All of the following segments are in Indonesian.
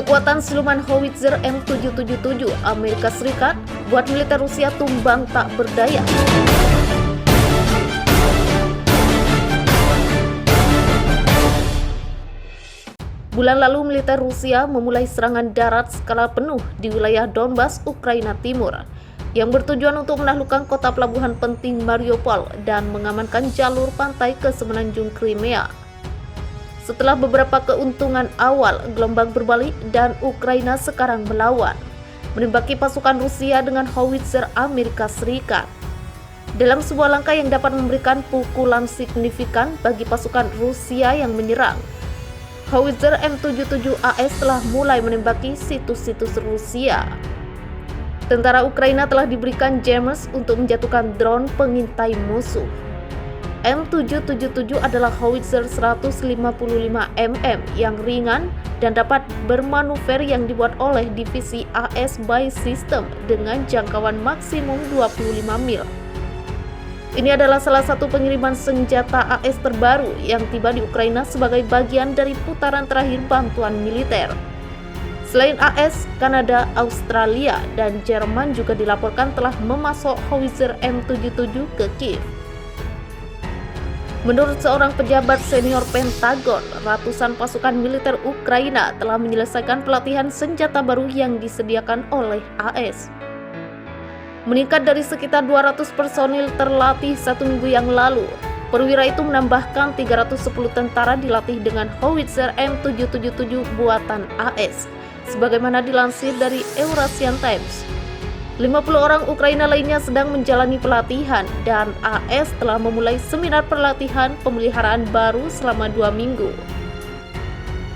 Kekuatan siluman howitzer M777 Amerika Serikat buat militer Rusia tumbang tak berdaya. Bulan lalu militer Rusia memulai serangan darat skala penuh di wilayah Donbas, Ukraina Timur, yang bertujuan untuk menaklukkan kota pelabuhan penting Mariupol dan mengamankan jalur pantai ke semenanjung Crimea. Setelah beberapa keuntungan awal, gelombang berbalik dan Ukraina sekarang melawan, menembaki pasukan Rusia dengan howitzer Amerika Serikat. Dalam sebuah langkah yang dapat memberikan pukulan signifikan bagi pasukan Rusia yang menyerang, howitzer M77AS telah mulai menembaki situs-situs Rusia. Tentara Ukraina telah diberikan jammers untuk menjatuhkan drone pengintai musuh. M777 adalah howitzer 155 mm yang ringan dan dapat bermanuver yang dibuat oleh divisi AS by System dengan jangkauan maksimum 25 mil. Ini adalah salah satu pengiriman senjata AS terbaru yang tiba di Ukraina sebagai bagian dari putaran terakhir bantuan militer. Selain AS, Kanada, Australia, dan Jerman juga dilaporkan telah memasok howitzer M77 ke Kiev. Menurut seorang pejabat senior Pentagon, ratusan pasukan militer Ukraina telah menyelesaikan pelatihan senjata baru yang disediakan oleh AS. Meningkat dari sekitar 200 personil terlatih 1 minggu yang lalu, perwira itu menambahkan 310 tentara dilatih dengan howitzer M777 buatan AS, sebagaimana dilansir dari Eurasian Times. 50 orang Ukraina lainnya sedang menjalani pelatihan dan AS telah memulai seminar pelatihan pemeliharaan baru selama 2 minggu.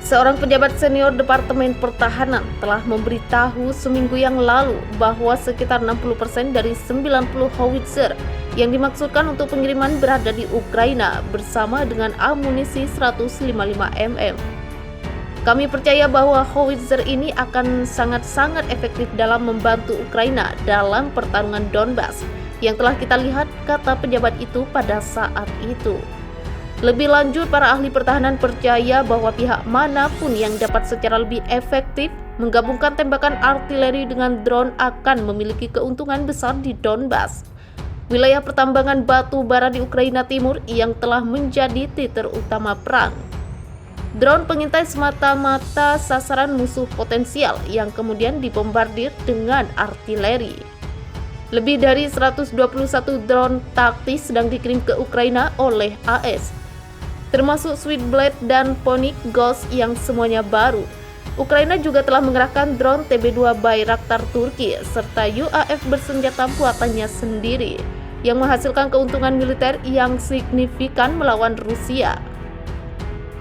Seorang pejabat senior Departemen Pertahanan telah memberitahu seminggu yang lalu bahwa sekitar 60% dari 90 howitzer yang dimaksudkan untuk pengiriman berada di Ukraina bersama dengan amunisi 155 mm. Kami percaya bahwa howitzer ini akan sangat-sangat efektif dalam membantu Ukraina dalam pertarungan Donbas yang telah kita lihat, kata pejabat itu pada saat itu. Lebih lanjut, para ahli pertahanan percaya bahwa pihak manapun yang dapat secara lebih efektif menggabungkan tembakan artileri dengan drone akan memiliki keuntungan besar di Donbas, wilayah pertambangan batu bara di Ukraina Timur yang telah menjadi titik utama perang. Drone pengintai semata-mata sasaran musuh potensial yang kemudian dibombardir dengan artileri. Lebih dari 121 drone taktis sedang dikirim ke Ukraina oleh AS, termasuk Switchblade dan Phoenix Ghost yang semuanya baru. Ukraina juga telah mengerahkan drone TB2 Bayraktar Turki serta UAV bersenjata buatannya sendiri yang menghasilkan keuntungan militer yang signifikan melawan Rusia.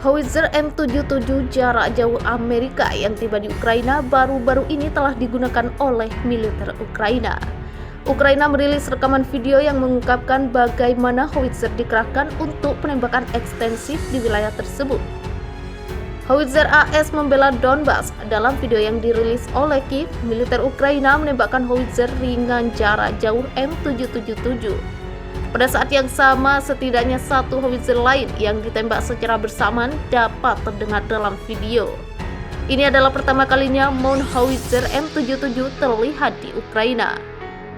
Howitzer M77 jarak jauh Amerika yang tiba di Ukraina baru-baru ini telah digunakan oleh militer Ukraina. Ukraina merilis rekaman video yang mengungkapkan bagaimana howitzer dikerahkan untuk penembakan ekstensif di wilayah tersebut. Howitzer AS membela Donbas. Dalam video yang dirilis oleh Kiev, militer Ukraina menembakkan howitzer ringan jarak jauh M777. Pada saat yang sama, setidaknya 1 howitzer lain yang ditembak secara bersamaan dapat terdengar dalam video. Ini adalah pertama kalinya mount howitzer M77 terlihat di Ukraina.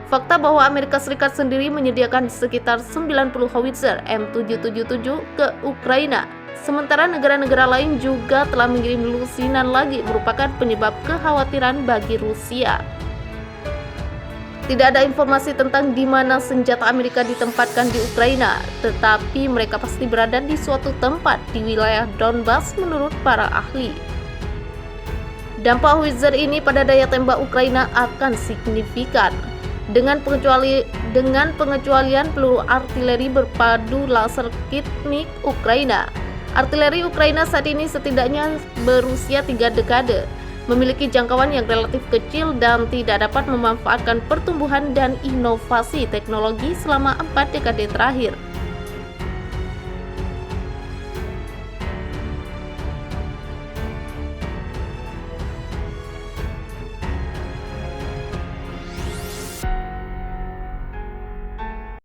Fakta bahwa Amerika Serikat sendiri menyediakan sekitar 90 howitzer M777 ke Ukraina, sementara negara-negara lain juga telah mengirim lusinan lagi, merupakan penyebab kekhawatiran bagi Rusia. Tidak ada informasi tentang di mana senjata Amerika ditempatkan di Ukraina, tetapi mereka pasti berada di suatu tempat di wilayah Donbas menurut para ahli. Dampak howitzer ini pada daya tembak Ukraina akan signifikan, dengan pengecualian peluru artileri berpadu laser Kitnik Ukraina. Artileri Ukraina saat ini setidaknya berusia 3 dekade, memiliki jangkauan yang relatif kecil dan tidak dapat memanfaatkan pertumbuhan dan inovasi teknologi selama 4 dekade terakhir.